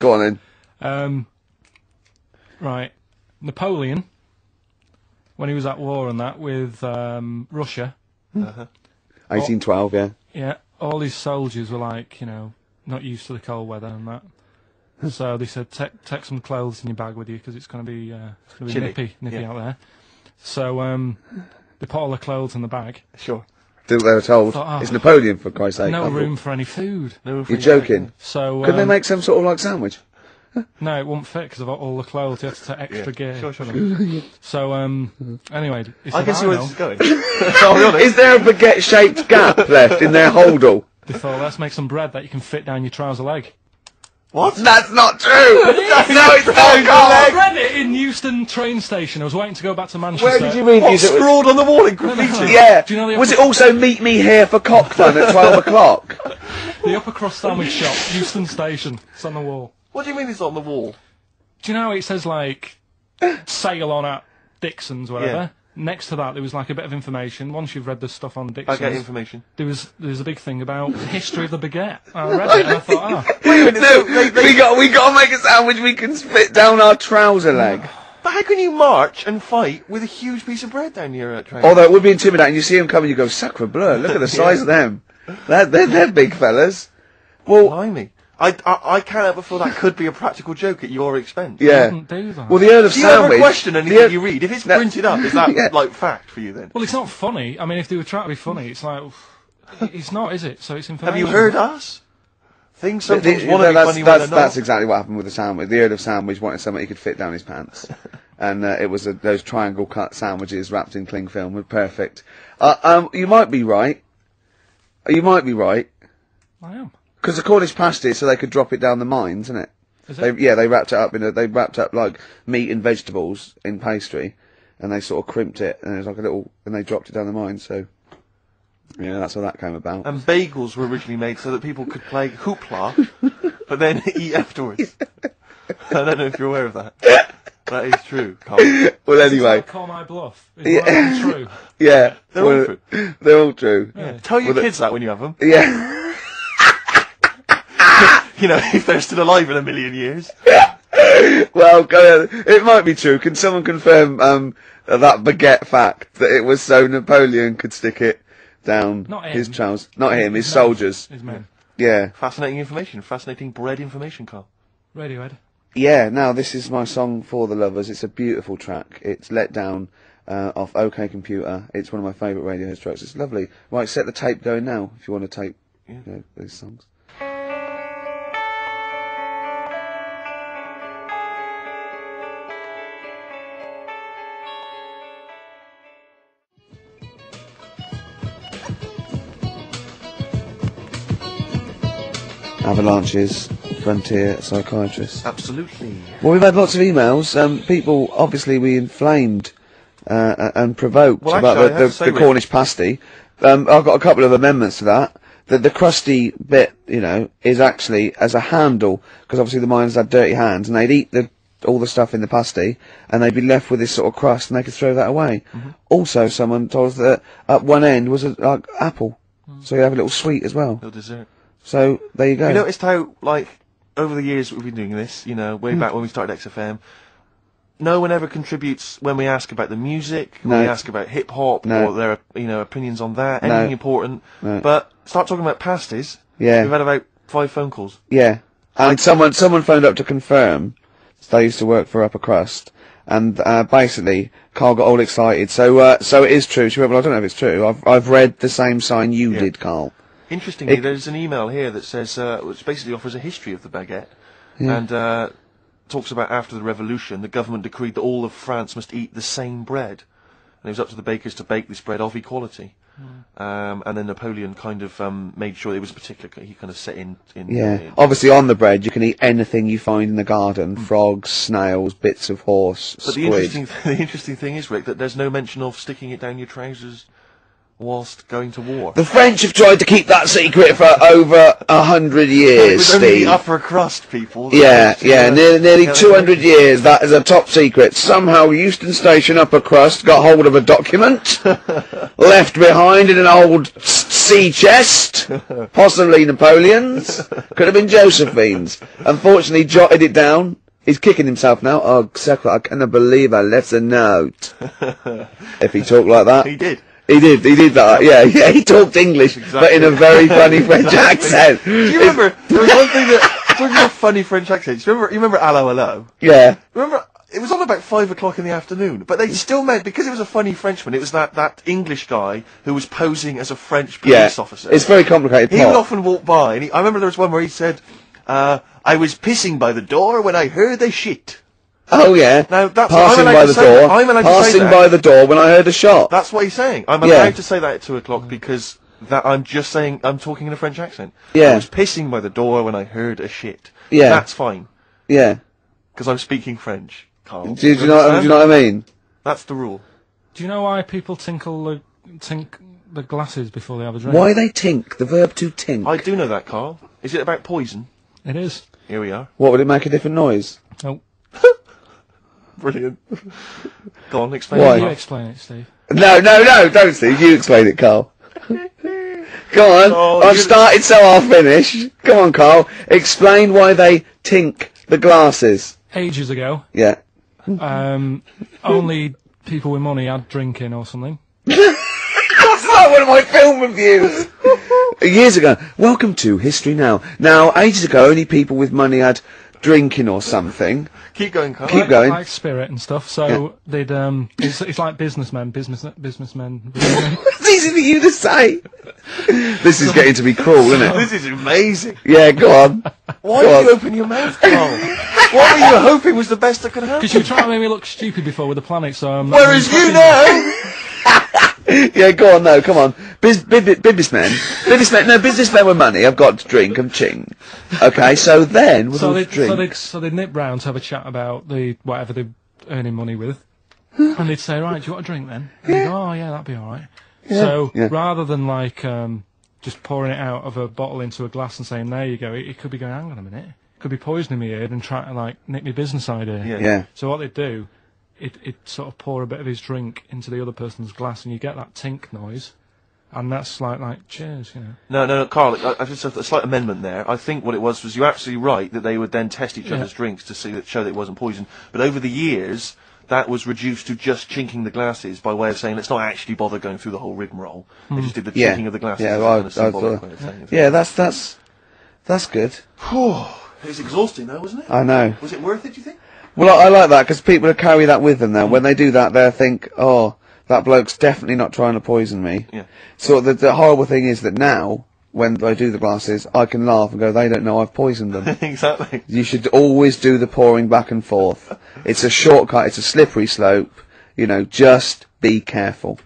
Go on then. Right. Napoleon, when he was at war and that with Russia. 1812, yeah. Yeah, all his soldiers were like, you know, not used to the cold weather and that. So they said, take some clothes in your bag with you because it's going to be nippy out there. So they put all the clothes in the bag. Sure. They were told, it's Napoleon, for Christ's sake. No room for any food. You're joking. So couldn't they make some sort of like sandwich? No, it won't fit because of all the clothes. You have to take extra gear. Sure. So, anyway... I can see where this is going. Is there a baguette-shaped gap left in their holdall? They thought, let's make some bread that you can fit down your trouser leg. What? That's not true! No, it's not! I read it in Euston train station. I was waiting to go back to Manchester. Where did you read it? Scrawled on the wall in graffiti? Yeah. Do you know was it also meet me here for cock fun at 12 o'clock? The upper crust sandwich shop, Euston station. It's on the wall. What do you mean it's on the wall? Do you know how it says, like, sail on at Dixon's, whatever? Yeah. Next to that, there was, like, a bit of information. Once you've read the stuff on Dixon's... I get information. There was a big thing about the history of the baguette. I read it and I thought, Wait a minute, no, we got to make a sandwich we can spit down our trouser leg. But how can you march and fight with a huge piece of bread down your train? Although it would be intimidating. You see them coming, you go, sacre bleu, look at the size of them. They're big fellas. Well... Blimey. I can't help but feel that could be a practical joke at your expense. Yeah. Do that. Well, the Earl of Do you Sandwich... ever question anything you read? If it's printed up, is that, like, fact for you then? Well, it's not funny. I mean, if they were trying to be funny, it's like... It's not, is it? So it's information. Have you heard us? Things sometimes want to be funny when they're not. That's exactly what happened with the sandwich. The Earl of Sandwich wanted something he could fit down his pants. And it was those triangle cut sandwiches wrapped in cling film were perfect. You might be right. You might be right. I am. Because the Cornish pasty, so they could drop it down the mines, isn't it? Is it? They wrapped it up they wrapped up like meat and vegetables in pastry, and they sort of crimped it, and it was like and they dropped it down the mine. So, yeah, that's how that came about. And bagels were originally made so that people could play hoopla, but then eat afterwards. I don't know if you're aware of that. That is true, Carl. Well, anyway. Call my bluff. It's true. Yeah. They're all true. They're all true. Yeah. Tell your kids that when you have them. Yeah. You know, if they're still alive in a million years. Well, it might be true. Can someone confirm that baguette fact that it was so Napoleon could stick it down his trousers? Not him, his soldiers. His men. Yeah. Fascinating information. Fascinating bread information, Carl. Radiohead. Yeah, now this is my song for the lovers. It's a beautiful track. It's Let Down off OK Computer. It's one of my favourite Radiohead tracks. It's lovely. Right, set the tape going now if you want to tape these songs. Avalanches, frontier psychiatrists. Absolutely. Well, we've had lots of emails. People, obviously, we inflamed and provoked about the Cornish pasty. I've got a couple of amendments to that. The crusty bit, you know, is actually as a handle, because obviously the miners had dirty hands, and they'd eat all the stuff in the pasty, and they'd be left with this sort of crust, and they could throw that away. Mm-hmm. Also, someone told us that at one end was an apple, so you have a little sweet as well. Little dessert. So, there you go. You noticed how, like, over the years we've been doing this, you know, way back when we started XFM, no one ever contributes when we ask about the music, when we ask about hip-hop, or their, you know, opinions on that, anything important. No. But start talking about pasties, we've had about 5 phone calls. Yeah. And someone phoned up to confirm, they used to work for Upper Crust, and basically, Carl got all excited. So it is true. She went, well, I don't know if it's true. I've read the same sign you did, Carl. Interestingly, there's an email here that says, which basically offers a history of the baguette, and talks about after the revolution, the government decreed that all of France must eat the same bread, and it was up to the bakers to bake this bread of equality. And then Napoleon kind of made sure it was particular. He kind of set in. Obviously, on the bread, you can eat anything you find in the garden: frogs, snails, bits of horse, but squid. The interesting thing is, Rick, that there's no mention of sticking it down your trousers whilst going to war. The French have tried to keep that secret for over 100 years, Steve. Only the upper crust people. Nearly 200 years. That is a top secret. Somehow, Euston Station upper crust got hold of a document left behind in an old sea chest, possibly Napoleon's, could have been Josephine's. Unfortunately, jotted it down. He's kicking himself now. Oh, Secretary, I cannot believe I left a note. If he talked like that. He did. He did that, yeah, he talked English, but in a very funny French accent. Do you remember, there was one thing that, talking about funny French accents, you remember Allo Allo? Yeah. Remember, it was on about 5 o'clock in the afternoon, but they still meant, because it was a funny Frenchman, it was that English guy who was posing as a French police officer. It's very complicated plot. He would often walk by, and I remember there was one where he said, I was pissing by the door when I heard a shit. Oh yeah. Now that's passing by the door. Passing by the door when I heard a shot. That's what he's saying. I'm allowed to say that at 2 o'clock because I'm just saying I'm talking in a French accent. Yeah. I was pissing by the door when I heard a shit. Yeah. That's fine. Yeah. Because I'm speaking French, Carl. Do you know what I mean? That's the rule. Do you know why people tink the glasses before they have a drink? Why they tink? The verb to tink. I do know that, Carl. Is it about poison? It is. Here we are. What, would it make a different noise? Oh. Brilliant. Go on, explain Why? it. You explain it, Steve. No, don't Steve. You explain it, Carl. Go on. Oh, I've started, so I'll finish. Come on, Carl. Explain why they tink the glasses. Ages ago, Yeah. only people with money had drinking or something. That's like one of my film reviews. Years ago. Welcome to History Now. Now, ages ago, only people with money had drinking or something. Keep going, Carl. Keep going. Like spirit and stuff. So they'd it's like businessmen. It's easy for you to say. This is getting to be cruel, isn't it? This is amazing. Yeah, go on. Why did you open your mouth, Carl? What were you hoping was the best that could happen? Because you were trying to make me look stupid before with the planet, so I'm... Whereas you know... Yeah, go on, no, come on. Businessmen with money have got to drink and ching. Okay, so then, with all the drink... So they'd nip round to have a chat about whatever they're earning money with, and they'd say, right, do you want a drink then? And they'd go, oh yeah, that'd be alright. Yeah. So, rather than like, just pouring it out of a bottle into a glass and saying, there you go, it could be going, hang on a minute, it could be poisoning me here and trying to like nick my business idea. Yeah. So what they'd do, it'd sort of pour a bit of his drink into the other person's glass and you get that tink noise, and that's like cheers, you know. No, Carl, I've just a slight amendment there. I think what it was you're absolutely right that they would then test each other's drinks to show that it wasn't poison. But over the years, that was reduced to just chinking the glasses by way of saying, let's not actually bother going through the whole rigmarole. They just did the chinking of the glasses. Yeah, that's good. It was exhausting though, wasn't it? I know. Was it worth it, do you think? Well, I like that, because people will carry that with them now. When they do that, they'll think, oh, that bloke's definitely not trying to poison me. Yeah. So the horrible thing is that now, when I do the glasses, I can laugh and go, they don't know I've poisoned them. Exactly. You should always do the pouring back and forth. It's a shortcut, it's a slippery slope. You know, just be careful.